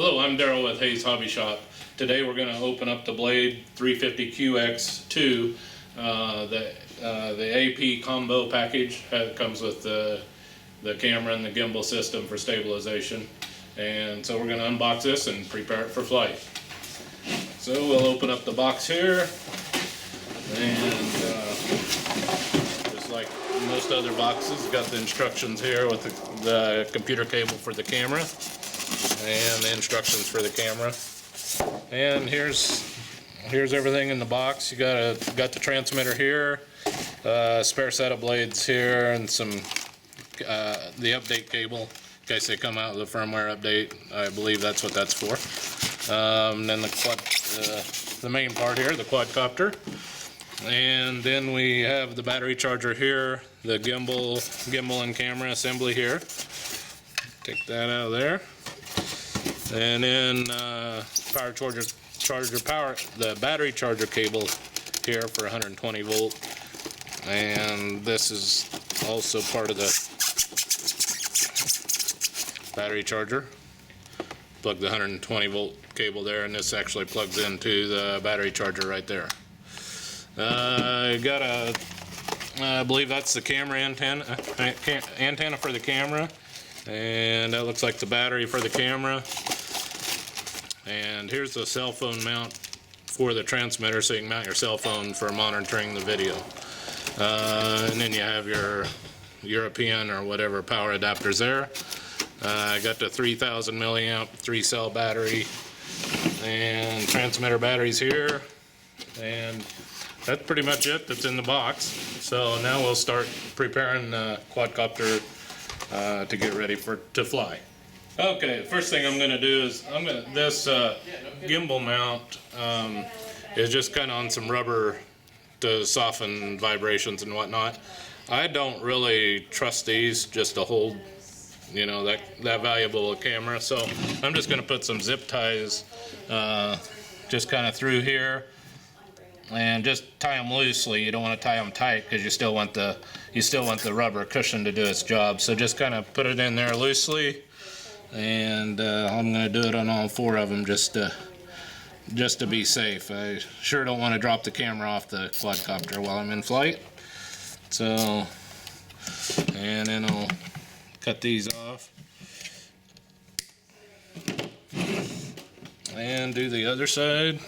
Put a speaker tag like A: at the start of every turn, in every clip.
A: Hello, I'm Daryl with Hayes Hobby Shop. Today we're going to open up the Blade 350QX2, the AP combo package. It comes with the camera and the gimbal system for stabilization. And so we're going to unbox this and prepare it for flight. So we'll open up the box here, and just like most other boxes, got the instructions here with the computer cable for the camera and the instructions for the camera. And here's everything in the box. You got the transmitter here, spare set of blades here, and some the update cable in case they come out with a firmware update. I believe that's what that's for. Then the main part here, the quadcopter, and then we have the battery charger here, the gimbal and camera assembly here. Take that out of there. And then the battery charger cable here for 120 volt, and this is also part of the battery charger. Plug the 120 volt cable there, and this actually plugs into the battery charger right there. Got I believe that's the camera antenna for the camera, and that looks like the battery for the camera. And here's the cell phone mount for the transmitter, so you can mount your cell phone for monitoring the video. And then you have your European or whatever power adapters there. I got the 3000 milliamp 3-cell battery and transmitter batteries here, and that's pretty much it that's in the box. So now we'll start preparing the quadcopter to get ready to fly. Okay, first thing I'm going to do is this gimbal mount is just kind of on some rubber to soften vibrations and whatnot. I don't really trust these just to hold, you know, that valuable a camera, so I'm just going to put some zip ties just kind of through here, and just tie them loosely. You don't want to tie them tight because you still want the rubber cushion to do its job. So just kind of put it in there loosely. And I'm going to do it on all 4 of them just to be safe. I sure don't want to drop the camera off the quadcopter while I'm in flight. So, and then I'll cut these off and do the other side.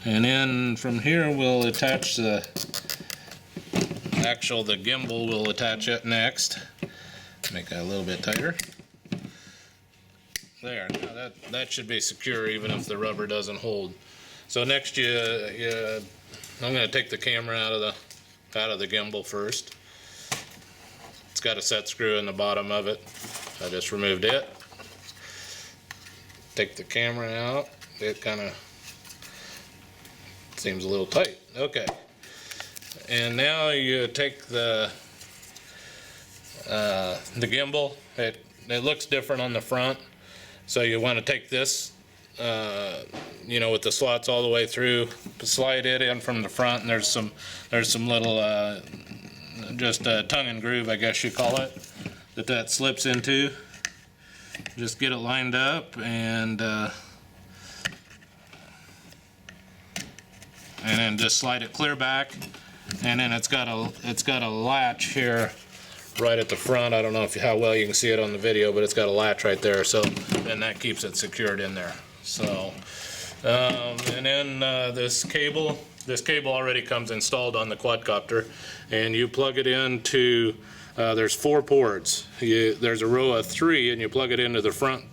A: And then from here we'll attach the gimbal, we'll attach it next. Make that a little bit tighter. There, now that should be secure even if the rubber doesn't hold. So next I'm going to take the camera out of the gimbal first. It's got a set screw in the bottom of it. I just removed it. Take the camera out. It kind of seems a little tight. Okay, and now you take the gimbal. It looks different on the front, so you want to take this, you know, with the slots all the way through, slide it in from the front, and there's some little just a tongue and groove, I guess you call it, that slips into. Just get it lined up, and then just slide it clear back, and then it's got a latch here right at the front. I don't know how well you can see it on the video, but it's got a latch right there, so then that keeps it secured in there. So and then this cable already comes installed on the quadcopter, and you plug it into there's 4 ports. There's a row of 3, and you plug it into the front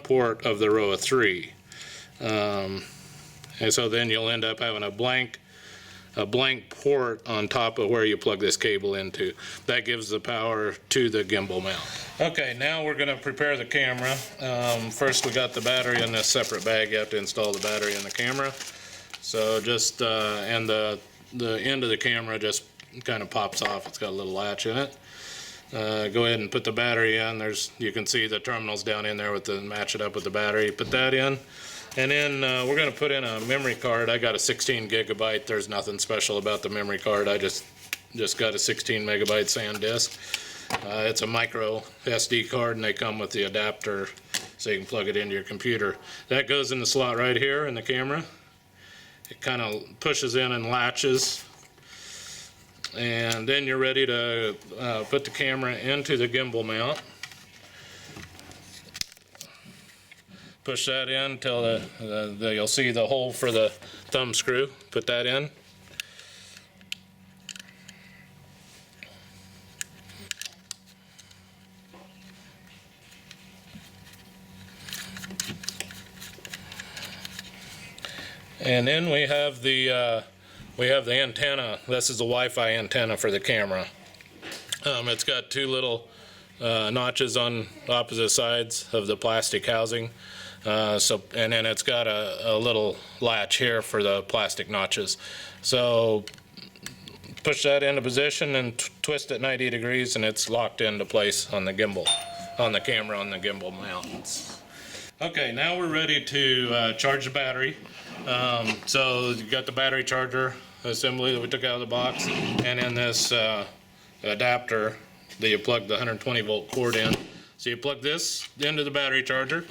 A: port of the row of 3. And so then you'll end up having a blank port on top of where you plug this cable into. That gives the power to the gimbal mount. Okay, now we're going to prepare the camera. First we got the battery in this separate bag. You have to install the battery in the camera. So just, and the end of the camera just kind of pops off. It's got a little latch in it. Go ahead and put the battery in. You can see the terminals down in there match it up with the battery. Put that in. And then we're going to put in a memory card. I got a 16 gigabyte. There's nothing special about the memory card. I just got a 16 megabyte SanDisk. It's a micro SD card, and they come with the adapter so you can plug it into your computer. That goes in the slot right here in the camera. It kind of pushes in and latches. And then you're ready to put the camera into the gimbal mount. Push that in until you'll see the hole for the thumb screw. Put that in. And then we have the antenna. This is the Wi-Fi antenna for the camera. It's got two little notches on opposite sides of the plastic housing. And then it's got a little latch here for the plastic notches. So push that into position and twist it 90 degrees, and it's locked into place on the gimbal, on the camera, on the gimbal mount. Okay, now we're ready to charge the battery. So you got the battery charger assembly that we took out of the box, and then this adapter that you plug the 120 volt cord in. So you plug this into the battery charger,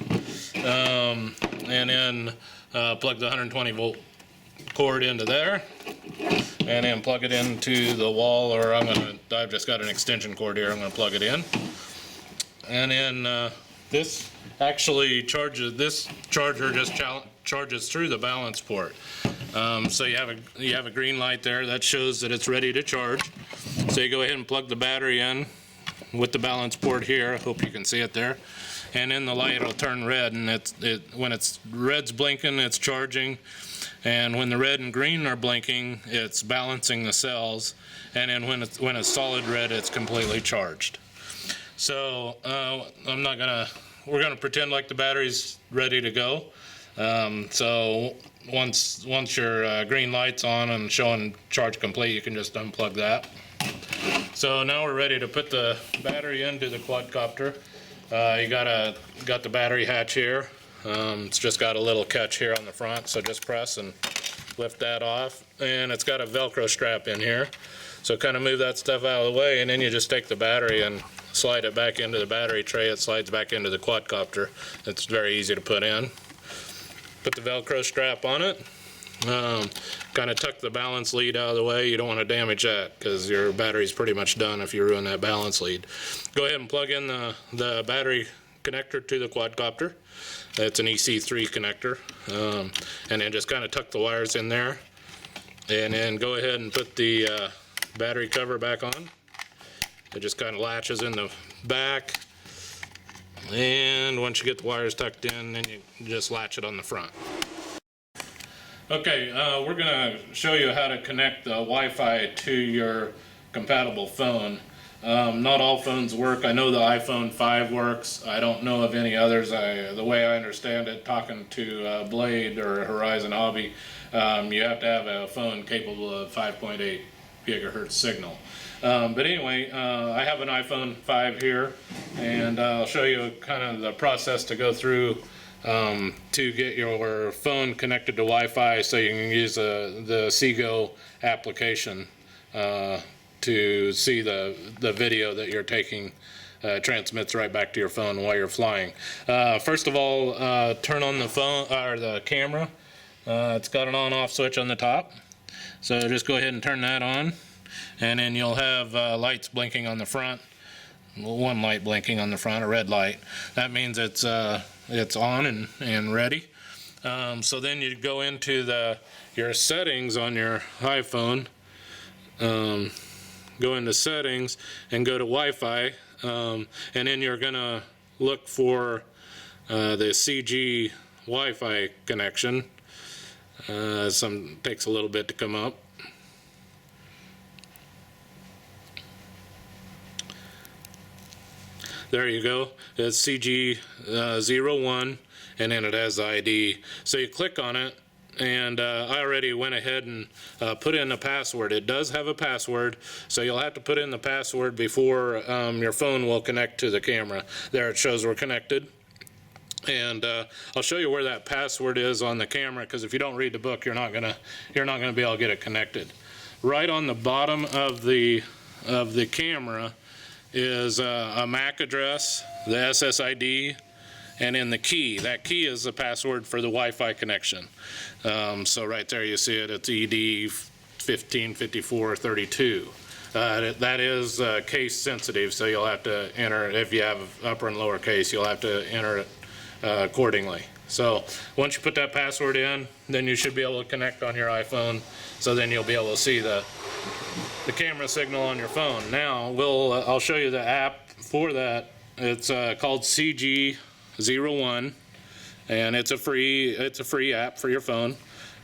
A: and then plug the 120 volt cord into there, and then plug it into the wall, or I've just got an extension cord here, I'm gonna plug it in. And then this actually charges, this charger just charges through the balance port. So you have a green light there that shows that it's ready to charge. So you go ahead and plug the battery in with the balance port here. I hope you can see it there. And then the light will turn red, and when it's red's blinking, it's charging. And when the red and green are blinking, it's balancing the cells. And then when it's solid red, it's completely charged. So we're gonna pretend like the battery's ready to go. So once your green light's on and showing charge complete, you can just unplug that. So now we're ready to put the battery into the quadcopter. You got the battery hatch here. It's just got a little catch here on the front, so just press and lift that off. And it's got a Velcro strap in here. So kind of move that stuff out of the way, and then you just take the battery and slide it back into the battery tray. It slides back into the quadcopter. It's very easy to put in. Put the Velcro strap on it. Kind of tuck the balance lead out of the way. You don't want to damage that because your battery's pretty much done if you ruin that balance lead. Go ahead and plug in the battery connector to the quadcopter. It's an EC3 connector. And then just kind of tuck the wires in there. And then go ahead and put the battery cover back on. It just kind of latches in the back. And once you get the wires tucked in, then you just latch it on the front. Okay, we're going to show you how to connect the Wi-Fi to your compatible phone. Not all phones work. I know the iPhone 5 works. I don't know of any others. The way I understand it, talking to Blade or Horizon Hobby, you have to have a phone capable of 5.8 gigahertz signal. But anyway, I have an iPhone 5 here, and I'll show you kind of the process to go through to get your phone connected to Wi-Fi so you can use the Seago application to see the video that you're taking. Transmits right back to your phone while you're flying. First of all, turn on the phone or the camera. It's got an on-off switch on the top, so just go ahead and turn that on. And then you'll have lights blinking on the front. One light blinking on the front, a red light. That means it's on and ready. So then you go into your settings on your iPhone. Go into settings and go to Wi-Fi. And then you're gonna look for the CG Wi-Fi connection. Takes a little bit to come up. There you go. It's CG01, and then it has the ID. So you click on it, And I already went ahead and put in a password. It does have a password, so you'll have to put in the password before your phone will connect to the camera. There it shows we're connected. And I'll show you where that password is on the camera, because if you don't read the book, you're not gonna be able to get it connected. Right on the bottom of the camera is a MAC address, the SSID, and then the key. That key is the password for the Wi-Fi connection. So right there you see it, it's ED 155432. That is case sensitive, so you'll have to enter, if you have upper and lower case, you'll have to enter it accordingly. So once you put that password in, then you should be able to connect on your iPhone, so then you'll be able to see the camera signal on your phone. Now I'll show you the app for that. It's called CG01, and it's a free app for your phone.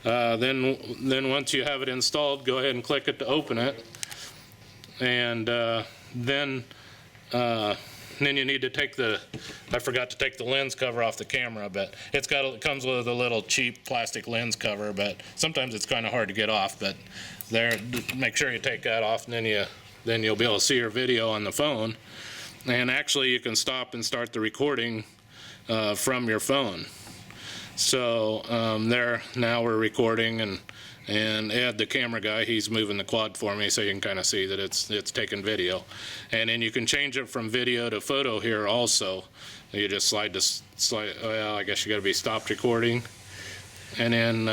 A: Then once you have it installed, go ahead and click it to open it, and then you need to take I forgot to take the lens cover off the camera, but it comes with a little cheap plastic lens cover, but sometimes it's kind of hard to get off. But there, make sure you take that off, and then you'll be able to see your video on the phone. And actually, you can stop and start the recording from your phone. So now we're recording, and Ed, the camera guy, he's moving the quad for me, so you can kind of see that it's taking video. And then you can change it from video to photo here also. You just slide, well, I guess you got to be stopped recording, and then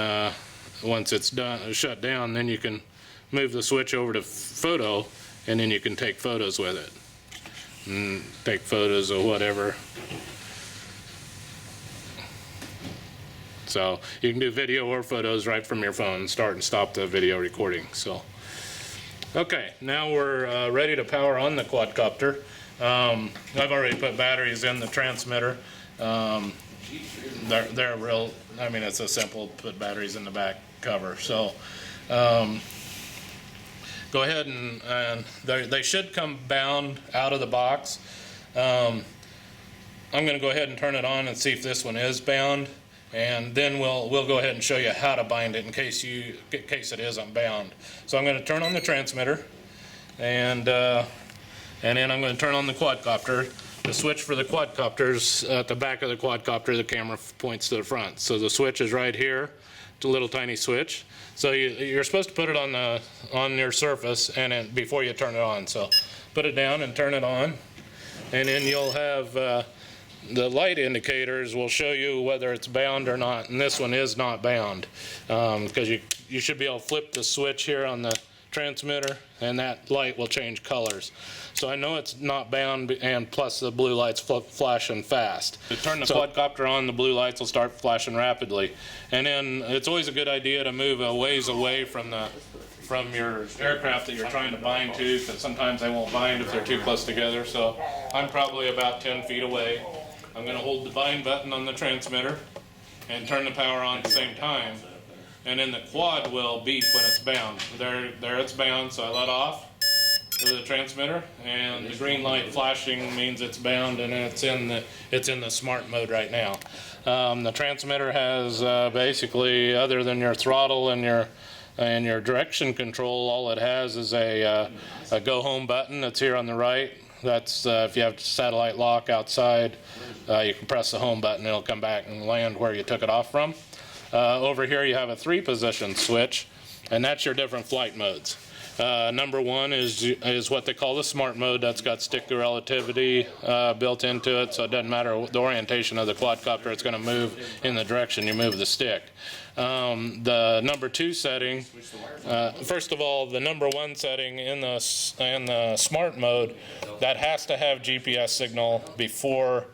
A: once it's done, shut down, then you can move the switch over to photo, and then you can take photos with it. And take photos of whatever. So you can do video or photos right from your phone, start and stop the video recording. So, okay, now we're ready to power on the quadcopter. I've already put batteries in the transmitter. They're real, I mean, it's a simple, put batteries in the back cover. So go ahead and they should come bound out of the box. I'm going to go ahead and turn it on and see if this one is bound, and then we'll go ahead and show you how to bind it in case it isn't bound. So I'm going to turn on the transmitter, and then I'm going to turn on the quadcopter. The switch for the quadcopters at the back of the quadcopter, the camera points to the front. So the switch is right here. It's a little tiny switch. So you're supposed to put it on your surface and before you turn it on. So put it down and turn it on, and then you'll have the light indicators will show you whether it's bound or not. And this one is not bound, because you should be able to flip the switch here on the transmitter, and that light will change colors. So I know it's not bound, and plus the blue light's flashing fast. To turn the quadcopter on, the blue lights will start flashing rapidly. And then it's always a good idea to move a ways away from your aircraft that you're trying to bind to, because sometimes they won't bind if they're too close together. So I'm probably about 10 feet away. I'm going to hold the bind button on the transmitter and turn the power on at the same time. And then the quad will beep when it's bound. There it's bound, so I let off the transmitter, and the green light flashing means it's bound, and it's in the smart mode right now. The transmitter has basically, other than your throttle and your direction control, all it has is a go home button that's here on the right. That's if you have satellite lock outside, you can press the home button, it'll come back and land where you took it off from. Over here you have a 3-position switch, and that's your different flight modes. Number one is what they call the smart mode. That's got stick relativity built into it, so it doesn't matter the orientation of the quadcopter, it's going to move in the direction you move the stick. The number 2 setting, first of all, the number 1 setting in the smart mode, that has to have GPS signal before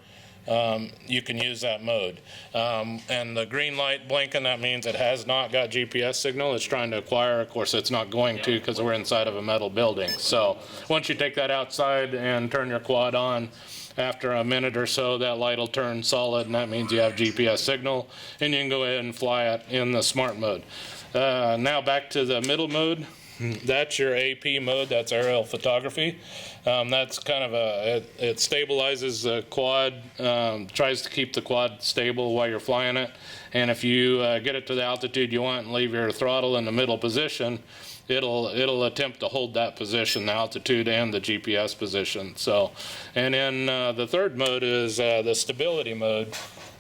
A: you can use that mode. And the green light blinking, that means it has not got GPS signal. It's trying to acquire. Of course, it's not going to, because we're inside of a metal building. So once you take that outside and turn your quad on, after a minute or so, that light will turn solid, and that means you have GPS signal, and you can go ahead and fly it in the smart mode. Now back to the middle mode. That's your AP mode, that's aerial photography. That's kind of it stabilizes the quad, tries to keep the quad stable while you're flying it. And if you get it to the altitude you want and leave your throttle in the middle position, it'll attempt to hold that position, the altitude and the GPS position. So, and then the third mode is the stability mode.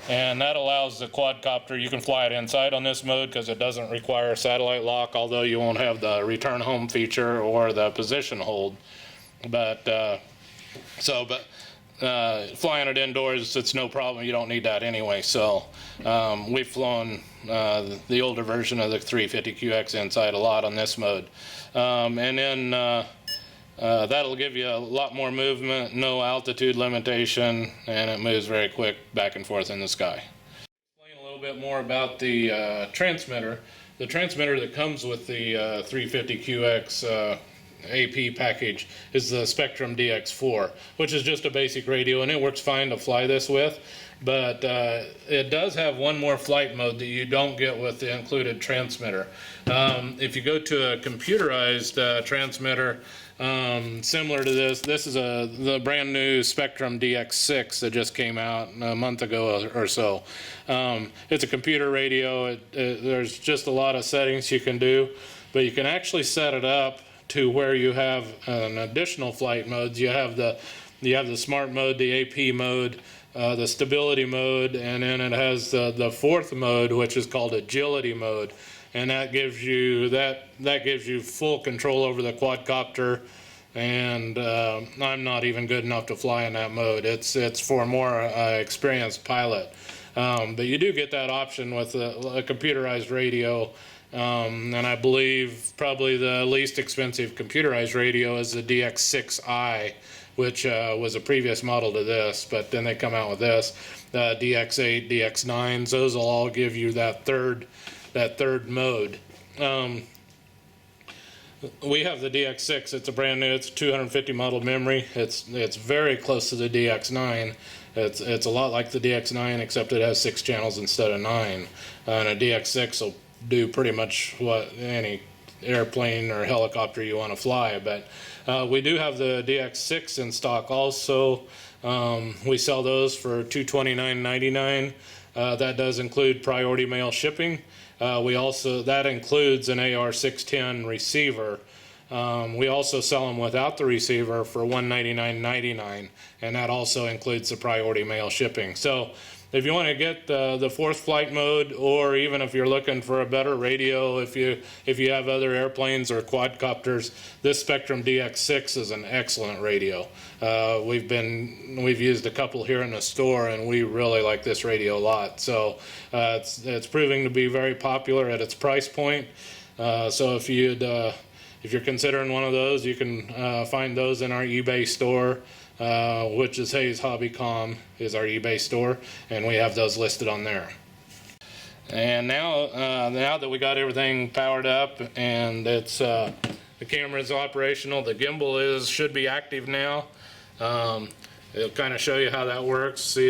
A: And that allows the quadcopter, you can fly it inside on this mode because it doesn't require satellite lock, although you won't have the return home feature or the position hold. But, flying it indoors, it's no problem. You don't need that anyway. So we've flown the older version of the 350QX inside a lot on this mode. And then that'll give you a lot more movement, no altitude limitation, and it moves very quick back and forth in the sky. Explain a little bit more about the transmitter. The transmitter that comes with the 350QX AP package is the Spektrum DX4, which is just a basic radio, and it works fine to fly this with. But it does have one more flight mode that you don't get with the included transmitter. If you go to a computerized transmitter, similar to this is the brand new Spektrum DX6 that just came out a month ago or so. It's a computer radio. There's just a lot of settings you can do, but you can actually set it up to where you have an additional flight modes. You have the smart mode, the AP mode, the stability mode, and then it has the fourth mode, which is called agility mode. And that gives you full control over the quadcopter, and I'm not even good enough to fly in that mode. It's for a more experienced pilot, but you do get that option with a computerized radio, and I believe probably the least expensive computerized radio is the DX6i, which was a previous model to this, but then they come out with this, DX8, DX9s. Those will all give you that third mode. We have the DX6. It's a brand new. It's 250 model memory. It's very close to the DX9. It's a lot like the DX9, except it has 6 channels instead of 9. And a DX6 will do pretty much what any airplane or helicopter you want to fly. But we do have the DX6 in stock also. We sell those for $229.99. That does include priority mail shipping. That includes an AR610 receiver. We also sell them without the receiver for $199.99, and that also includes the priority mail shipping. So if you want to get the fourth flight mode, or even if you're looking for a better radio, if you have other airplanes or quadcopters, this Spektrum DX6 is an excellent radio. We've used a couple here in the store, and we really like this radio a lot. So it's proving to be very popular at its price point. So if you're considering one of those, you can find those in our eBay store. Which is Hayes Hobbycom is our eBay store, and we have those listed on there. And now that we got everything powered up and the camera is operational, the gimbal should be active now. It'll kind of show you how that works. See,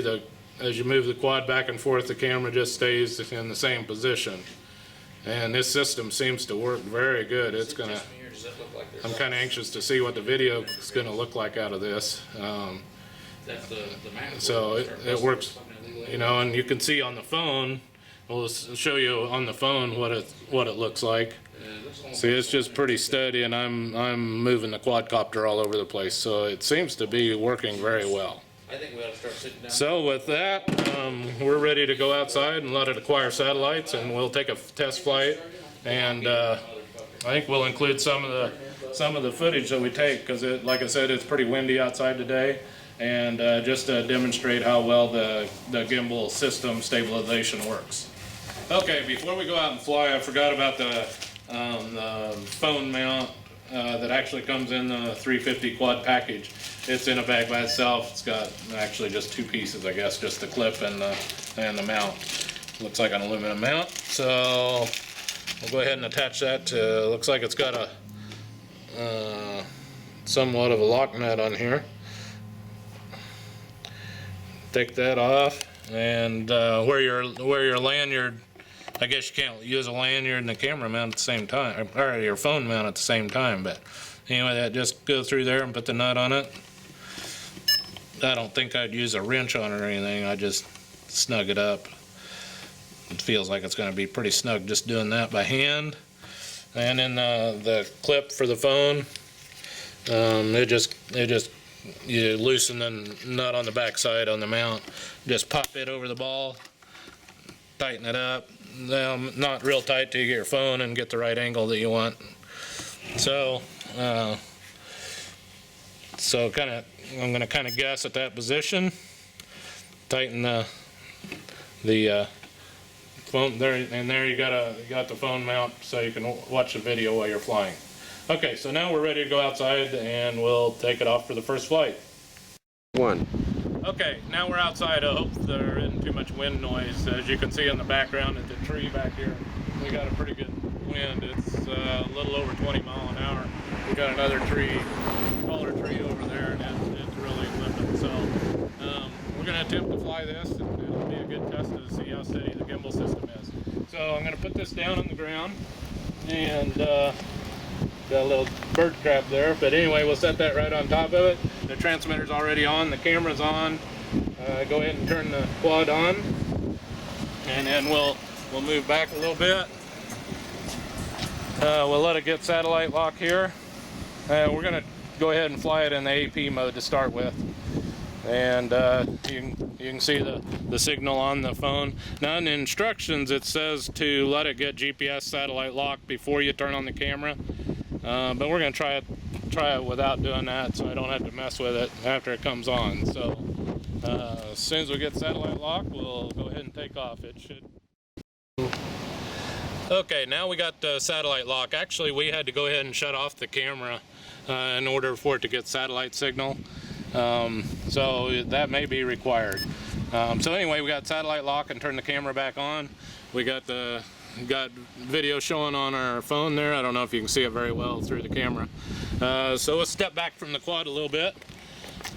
A: as you move the quad back and forth, the camera just stays in the same position. And this system seems to work very good. It's gonna. I'm kind of anxious to see what the video is going to look like out of this. So it works, and you can see on the phone. We'll show you on the phone what it looks like. See, it's just pretty steady, and I'm moving the quadcopter all over the place. So it seems to be working very well.
B: I think we ought to start sitting down.
A: So with that, we're ready to go outside and let it acquire satellites, and we'll take a test flight. And I think we'll include some of the footage that we take, because like I said, it's pretty windy outside today, and just to demonstrate how well the gimbal system stabilization works. Okay, before we go out and fly, I forgot about the phone mount that actually comes in the 350 quad package. It's in a bag by itself. It's got actually just 2 pieces, I guess, just the clip and the mount. Looks like an aluminum mount. So we'll go ahead and attach that to, looks like it's got a somewhat of a lock nut on here. Take that off, and where your lanyard I guess you can't use a lanyard and a camera mount at the same time, or your phone mount at the same time, but anyway, that just go through there and put the nut on it. I don't think I'd use a wrench on it or anything, I just snug it up. It feels like it's going to be pretty snug just doing that by hand. And then the clip for the phone, you loosen the nut on the back side on the mount, just pop it over the ball, tighten it up. Not real tight till you get your phone and get the right angle that you want. So, I'm going to kind of guess at that position. Tighten the phone there, and there you got the phone mount so you can watch the video while you're flying. Okay, so now we're ready to go outside and we'll take it off for the first flight. Okay, now we're outside. I hope there isn't too much wind noise. As you can see in the background at the tree back here, we got a pretty good wind. It's a little over 20 miles an hour. We got another tree, taller tree over there, and it's really limping. So we're going to attempt to fly this, and it'll be a good test to see how steady the gimbal system is. So I'm going to put this down on the ground, and got a little bird trap there, but anyway, we'll set that right on top of it. The transmitter's already on, the camera's on. Go ahead and turn the quad on, and then we'll move back a little bit. We'll let it get satellite lock here. We're going to go ahead and fly it in the AP mode to start with. And you can see the signal on the phone. Now in the instructions it says to let it get GPS satellite lock before you turn on the camera. But we're going to try it without doing that, so I don't have to mess with it after it comes on. So as soon as we get satellite lock, we'll go ahead and take off. It should. Okay, now we got the satellite lock. Actually, we had to go ahead and shut off the camera in order for it to get satellite signal. So that may be required. So anyway, we got satellite lock and turn the camera back on. We got video showing on our phone there. I don't know if you can see it very well through the camera. So we'll step back from the quad a little bit,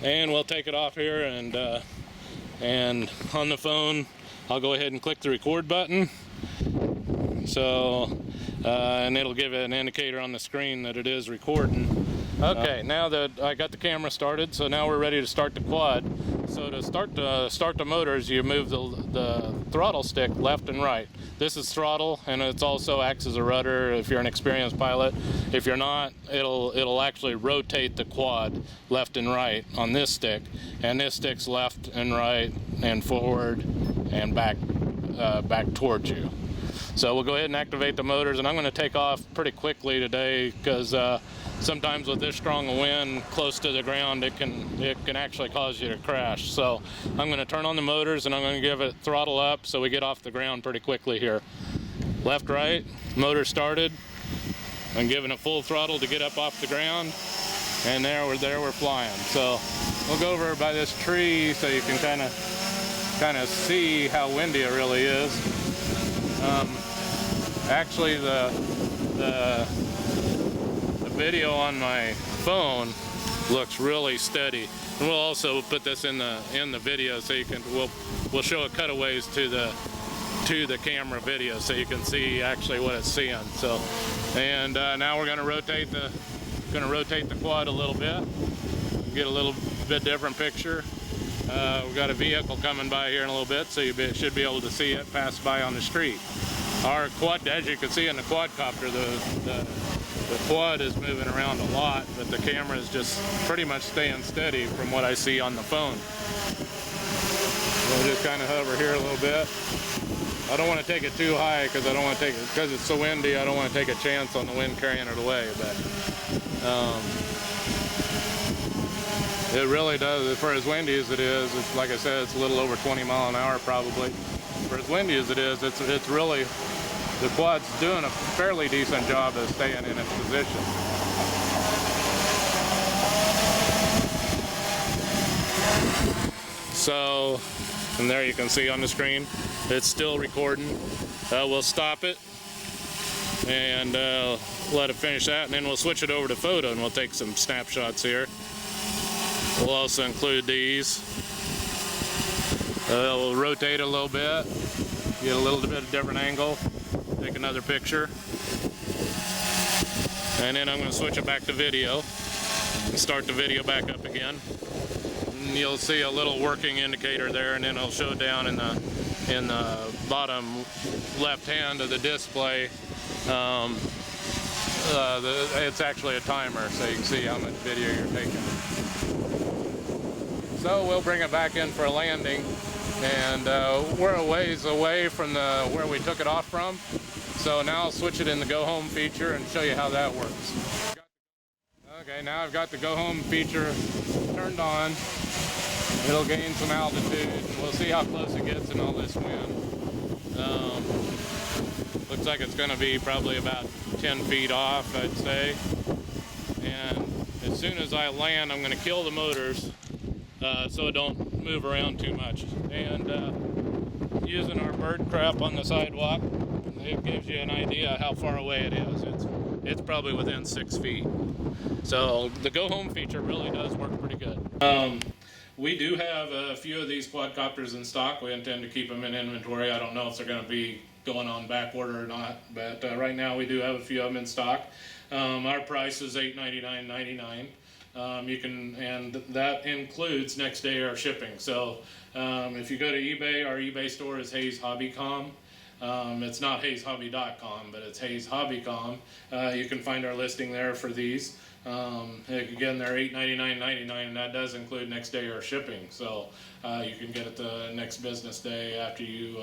A: and we'll take it off here. And on the phone, I'll go ahead and click the record button. So, and it'll give it an indicator on the screen that it is recording. Okay, now that I got the camera started, so now we're ready to start the quad. So to start the motors, you move the throttle stick left and right. This is throttle, and it also acts as a rudder if you're an experienced pilot. If you're not, it'll actually rotate the quad left and right on this stick, and this stick's left and right and forward and back towards you. So we'll go ahead and activate the motors, and I'm going to take off pretty quickly today because sometimes with this strong a wind close to the ground, it can actually cause you to crash. So I'm going to turn on the motors, and I'm going to give it throttle up so we get off the ground pretty quickly here. Left, right, motor started. I'm giving it full throttle to get up off the ground, and there we're flying. So we'll go over by this tree so you can kind of see how windy it really is. Actually, the video on my phone looks really steady, and we'll also put this in the video so you can we'll show it cutaways to the camera video so you can see actually what it's seeing. So, and now we're going to rotate the quad a little bit, get a little bit different picture. We've got a vehicle coming by here in a little bit, so you should be able to see it pass by on the street. Our quad, as you can see in the quadcopter, the quad is moving around a lot, but the camera is just pretty much staying steady from what I see on the phone. We'll just kind of hover here a little bit. I don't want to take it too high because because it's so windy. I don't want to take a chance on the wind carrying it away, but it really does. For as windy as it is, it's like I said, it's a little over 20 miles an hour probably. For as windy as it is, it's really, the quad's doing a fairly decent job of staying in its position. So, and there you can see on the screen, it's still recording. We'll stop it and let it finish that, and then we'll switch it over to photo and we'll take some snapshots here. We'll also include these. We'll rotate a little bit, get a little bit of different angle. take another picture. And then I'm going to switch it back to video and start the video back up again. And you'll see a little working indicator there, and then it'll show down in the bottom left hand of the display. It's actually a timer, so you can see how much video you're taking. So we'll bring it back in for a landing, and we're a ways away from where we took it off from. So now I'll switch it in the Go Home feature and show you how that works. Okay, now I've got the Go Home feature turned on. It'll gain some altitude, and we'll see how close it gets in all this wind. Looks like it's going to be probably about 10 feet off, I'd say. And as soon as I land, I'm going to kill the motors so it don't move around too much. And using our bird crap on the sidewalk, it gives you an idea how far away it is. It's probably within 6 feet. So the Go Home feature really does work pretty good. We do have a few of these quadcopters in stock. We intend to keep them in inventory. I don't know if they're going to be going on back order or not, but right now we do have a few of them in stock. Our price is $899.99. You can, and that includes next day air shipping. So if you go to eBay, our eBay store is Hayes Hobbycom. It's not HayesHobby.com, but it's Hayes Hobbycom. You can find our listing there for these. Again, they're $899.99, and that does include next day air shipping. So you can get it the next business day after you,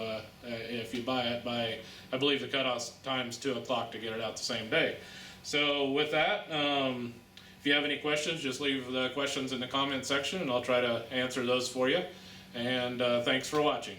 A: if you buy it by, I believe the cutoff time's 2 o'clock to get it out the same day. So with that, if you have any questions, just leave the questions in the comment section, and I'll try to answer those for you. And thanks for watching.